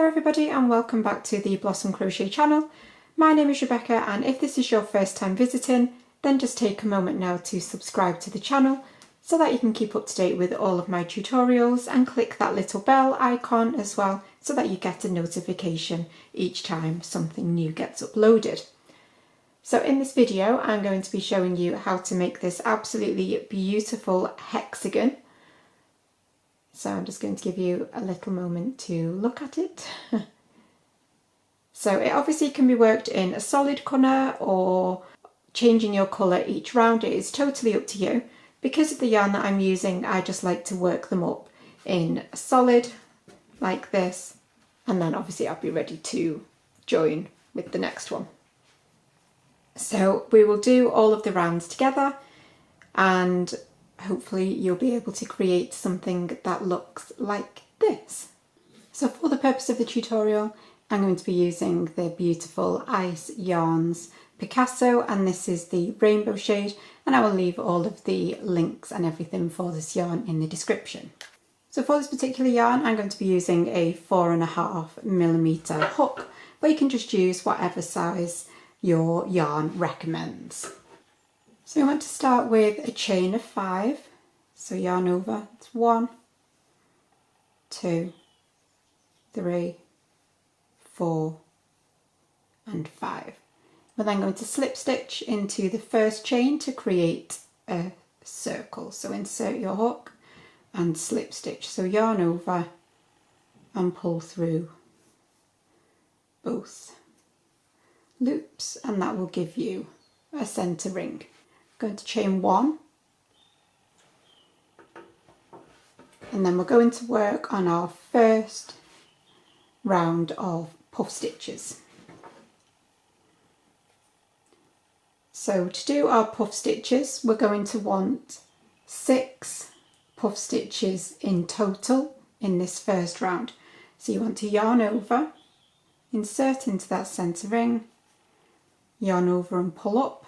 Hello everybody and welcome back to the Blossom Crochet channel. My name is Rebecca, and if this is your first time visiting, then just take a moment now to subscribe to the channel so that you can keep up to date with all of my tutorials, and click that little bell icon as well so that you get a notification each time something new gets uploaded. So in this video I'm going to be showing you how to make this absolutely beautiful hexagon. So I'm just going to give you a little moment to look at it. So it obviously can be worked in a solid colour or changing your colour each round. It is totally up to you. Because of the yarn that I'm using, I just like to work them up in a solid like this, and then obviously I'll be ready to join with the next one. So we will do all of the rounds together, and hopefully you'll be able to create something that looks like this. So for the purpose of the tutorial, I'm going to be using the Beautiful Ice Yarns Picasso, and this is the rainbow shade, and I will leave all of the links and everything for this yarn in the description. So for this particular yarn, I'm going to be using a 4.5mm hook, but you can just use whatever size your yarn recommends. So we want to start with a chain of 5, so yarn over, it's 1, 2, 3, 4 and 5. We're then going to slip stitch into the first chain to create a circle. So insert your hook and slip stitch, so yarn over and pull through both loops, and that will give you a centre ring. Going to chain 1, and then we're going to work on our first round of puff stitches. So to do our puff stitches, we're going to want 6 puff stitches in total in this first round. So you want to yarn over, insert into that centre ring, yarn over and pull up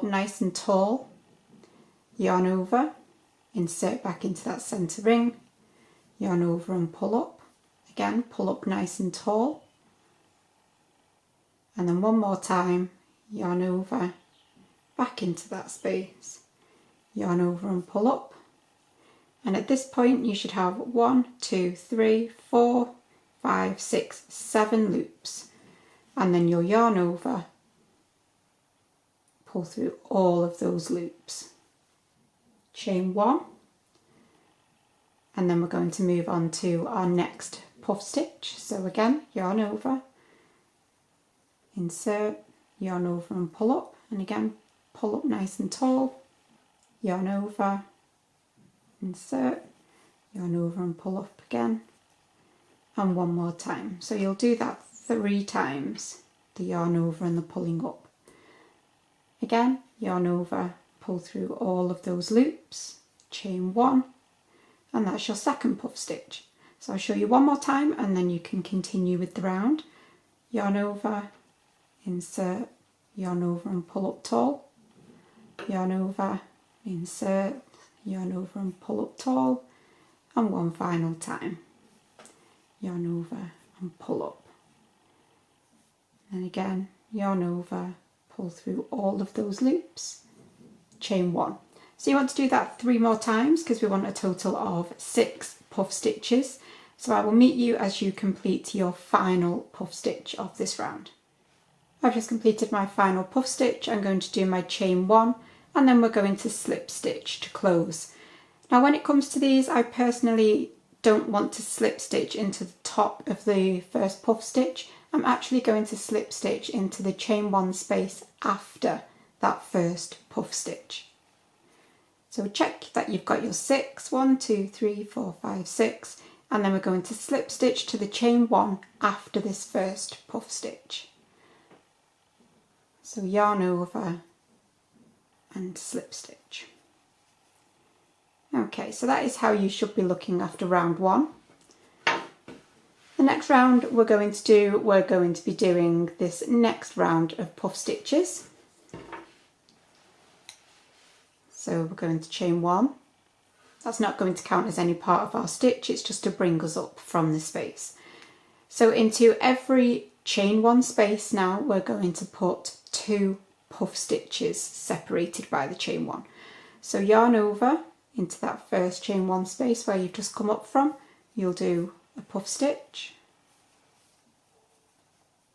nice and tall, yarn over, insert back into that centre ring, yarn over and pull up, again pull up nice and tall, and then one more time, yarn over, back into that space, yarn over and pull up, and at this point you should have 1, 2, 3, 4, 5, 6, 7 loops, and then you'll yarn over, pull through all of those loops, chain 1, and then we're going to move on to our next puff stitch. So again, yarn over, insert, yarn over and pull up, and again pull up nice and tall, yarn over, insert, yarn over and pull up again, and one more time. So you'll do that 3 times, the yarn over and the pulling up. Again, yarn over, pull through all of those loops, chain 1, and that's your second puff stitch. So I'll show you one more time and then you can continue with the round. Yarn over, insert, yarn over and pull up tall, yarn over, insert, yarn over and pull up tall, and one final time, yarn over and pull up, and again yarn over, pull through all of those loops, chain 1. So you want to do that 3 more times because we want a total of 6 puff stitches. So I will meet you as you complete your final puff stitch of this round. I've just completed my final puff stitch. I'm going to do my chain 1, and then we're going to slip stitch to close. Now when it comes to these, I personally don't want to slip stitch into the top of the first puff stitch. I'm actually going to slip stitch into the chain 1 space after that first puff stitch. So check that you've got your 6, 1, 2, 3, 4, 5, 6, and then we're going to slip stitch to the chain 1 after this first puff stitch. So yarn over and slip stitch. Okay, so that is how you should be looking after round 1. The next round we're going to be doing this next round of puff stitches. So we're going to chain 1. That's not going to count as any part of our stitch, it's just to bring us up from the space. So into every chain one space now we're going to put 2 puff stitches separated by the chain one. So yarn over into that first chain one space where you've just come up from, you'll do a puff stitch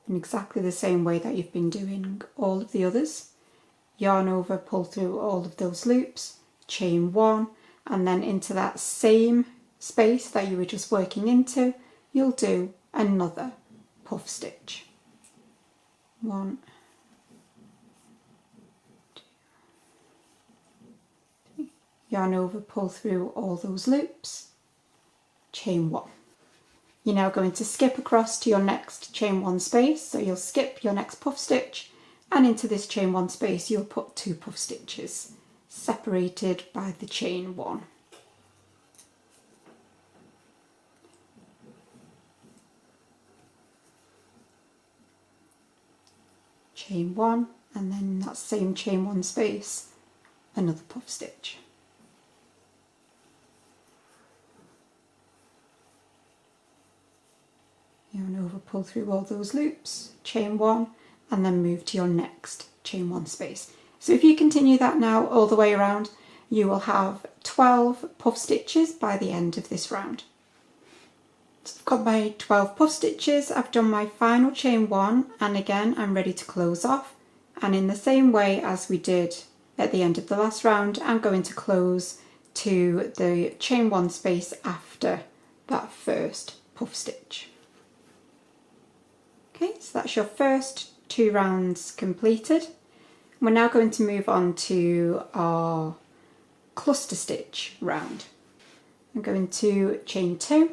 in exactly the same way that you've been doing all of the others. Yarn over, pull through all of those loops, chain one, and then into that same space that you were just working into, you'll do another puff stitch. 1, 2, 3. Yarn over, pull through all those loops, chain one. You're now going to skip across to your next chain one space, so you'll skip your next puff stitch, and into this chain one space you'll put 2 puff stitches separated by the chain one. Chain one, and then in that same chain one space another puff stitch. Yarn over, pull through all those loops, chain one, and then move to your next chain one space. So if you continue that now all the way around, you will have 12 puff stitches by the end of this round. So I've got my 12 puff stitches, I've done my final chain one, and again I'm ready to close off, and in the same way as we did at the end of the last round, I'm going to close to the chain one space after that first puff stitch. Okay, so that's your first 2 rounds completed. We're now going to move on to our cluster stitch round. I'm going to chain 2,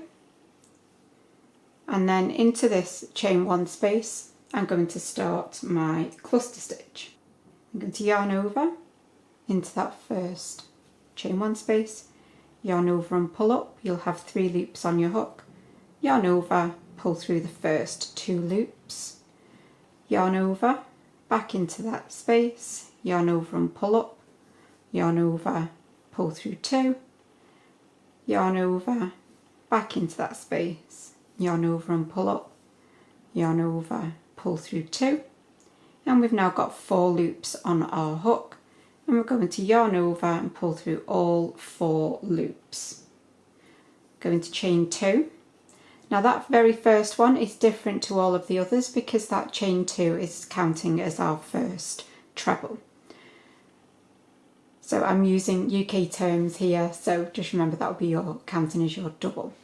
and then into this chain one space I'm going to start my cluster stitch. I'm going to yarn over into that first chain one space, yarn over and pull up. You'll have 3 loops on your hook. Yarn over, pull through the first 2 loops, yarn over, back into that space, yarn over and pull up, yarn over, pull through 2, yarn over, back into that space, yarn over and pull up, yarn over, pull through 2, and we've now got 4 loops on our hook, and we're going to yarn over and pull through all 4 loops. Going to chain 2. Now that very first one is different to all of the others because that chain 2 is counting as our first treble. So I'm using UK terms here, so just remember that will be your counting as your double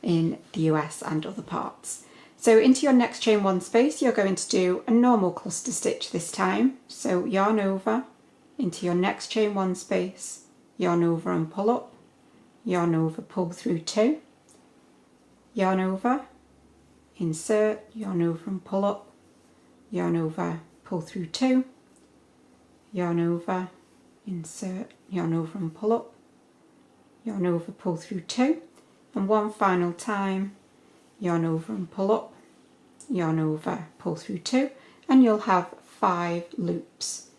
in the US and other parts. So into your next chain one space you're going to do a normal cluster stitch this time. So yarn over into your next chain one space, yarn over and pull up, yarn over, pull through 2, yarn over, insert, yarn over and pull up, yarn over, pull through 2, yarn over, insert, yarn over and pull up, yarn over, pull through 2, and one final time, yarn over and pull up, yarn over, pull through 2, and you'll have 5 loops.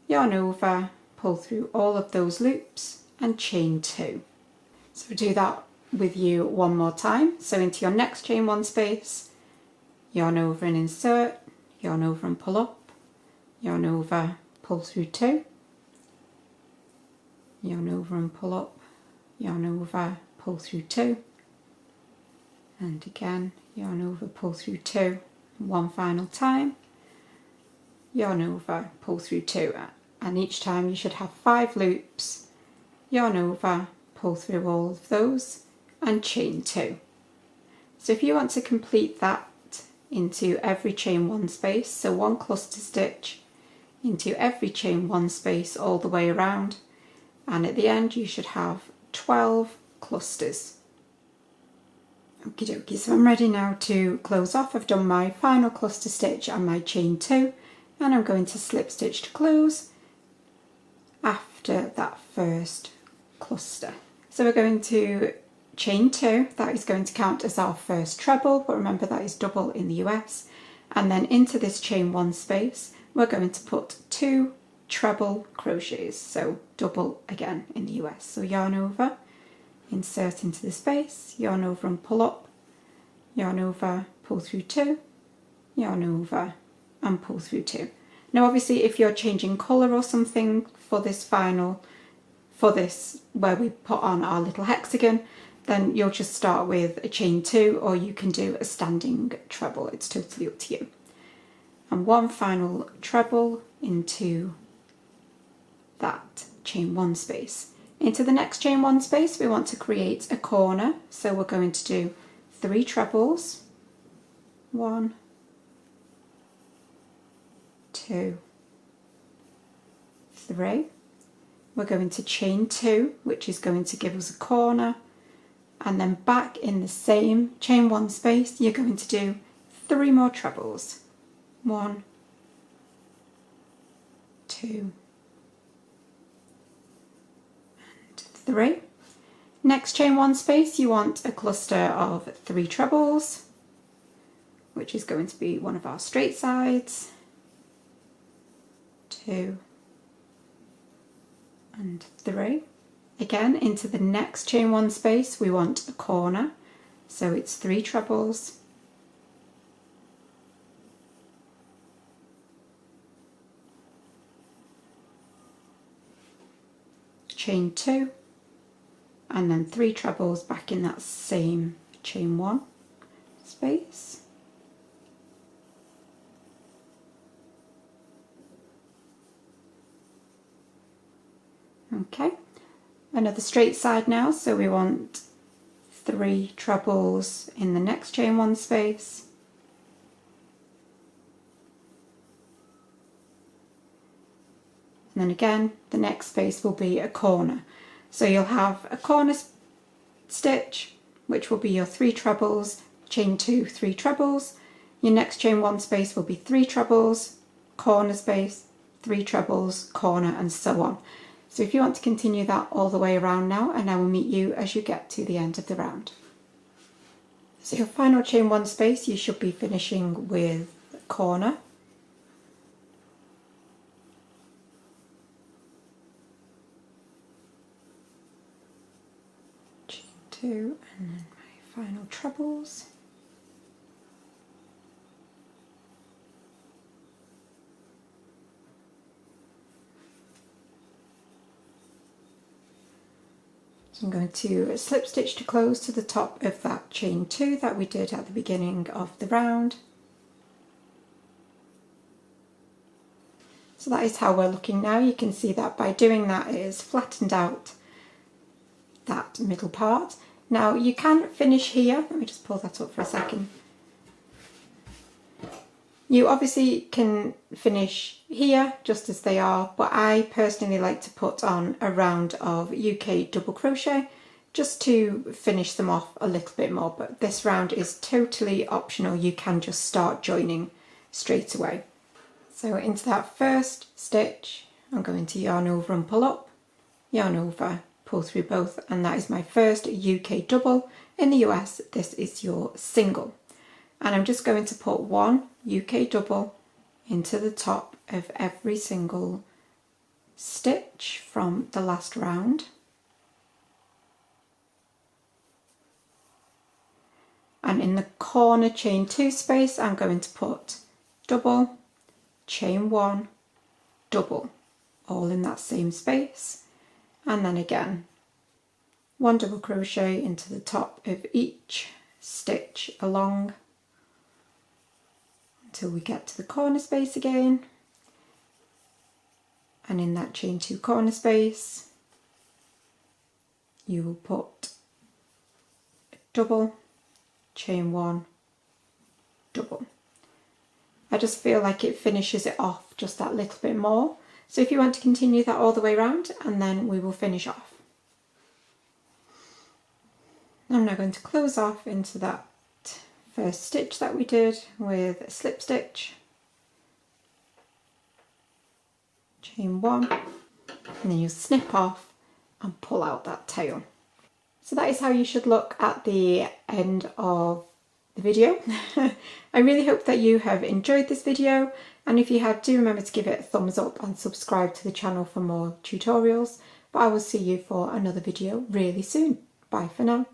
Yarn over, pull through all of those loops and chain 2. So do that with you one more time. So into your next chain one space, yarn over and insert, yarn over and pull up, yarn over, pull through 2, yarn over and pull up, yarn over, pull through 2, and again yarn over, pull through 2, and one final time, yarn over, pull through 2, and each time you should have 5 loops, yarn over, pull through all of those and chain 2. So if you want to complete that into every chain one space, so 1 cluster stitch into every chain one space all the way around, and at the end you should have 12 clusters. Okie dokie, so I'm ready now to close off. I've done my final cluster stitch and my chain 2, and I'm going to slip stitch to close after that first cluster. So we're going to chain 2, that is going to count as our first treble, but remember that is double in the US, and then into this chain 1 space we're going to put 2 treble crochets, so double again in the US. So yarn over, insert into the space, yarn over and pull up, yarn over, pull through 2, yarn over and pull through 2. Now obviously if you're changing colour or something for this where we put on our little hexagon, then you'll just start with a chain 2, or you can do a standing treble. It's totally up to you. And one final treble into that chain 1 space. Into the next chain 1 space we want to create a corner, so we're going to do 3 trebles, 1, 2, 3. We're going to chain 2, which is going to give us a corner, and then back in the same chain 1 space you're going to do 3 more trebles, 1, 2, and 3. Next chain 1 space you want a cluster of 3 trebles, which is going to be one of our straight sides, 2 and 3. Again, into the next chain 1 space we want a corner, so it's 3 trebles, chain 2, and then 3 trebles back in that same chain 1 space. Okay, another straight side now, so we want 3 trebles in the next chain 1 space, and then again the next space will be a corner, so you'll have a corner stitch which will be your 3 trebles, chain 2, 3 trebles, your next chain 1 space will be 3 trebles, corner space, 3 trebles, corner, and so on. So if you want to continue that all the way around now, and I will meet you as you get to the end of the round. So your final chain 1 space you should be finishing with a corner. Chain 2 and then my final trebles. So I'm going to slip stitch to close to the top of that chain 2 that we did at the beginning of the round. So that is how we're looking now. You can see that by doing that it is flattened out that middle part. Now you can finish here. Let me just pull that up for a second. You obviously can finish here just as they are, but I personally like to put on a round of UK double crochet just to finish them off a little bit more, but this round is totally optional. You can just start joining straight away. So into that first stitch I'm going to yarn over and pull up, yarn over, pull through both, and that is my first UK double. In the US this is your single. And I'm just going to put 1 UK double into the top of every single stitch from the last round. And in the corner chain 2 space I'm going to put double, chain 1, double, all in that same space. And then again 1 double crochet into the top of each stitch along until we get to the corner space again, and in that chain 2 corner space you will put a double, chain 1, double. I just feel like it finishes it off just that little bit more, so if you want to continue that all the way around, and then we will finish off. I'm now going to close off into that first stitch that we did with a slip stitch, chain 1, and then you snip off and pull out that tail. So that is how you should look at the end of the video. I really hope that you have enjoyed this video, and if you have, do remember to give it a thumbs up and subscribe to the channel for more tutorials, but I will see you for another video really soon. Bye for now.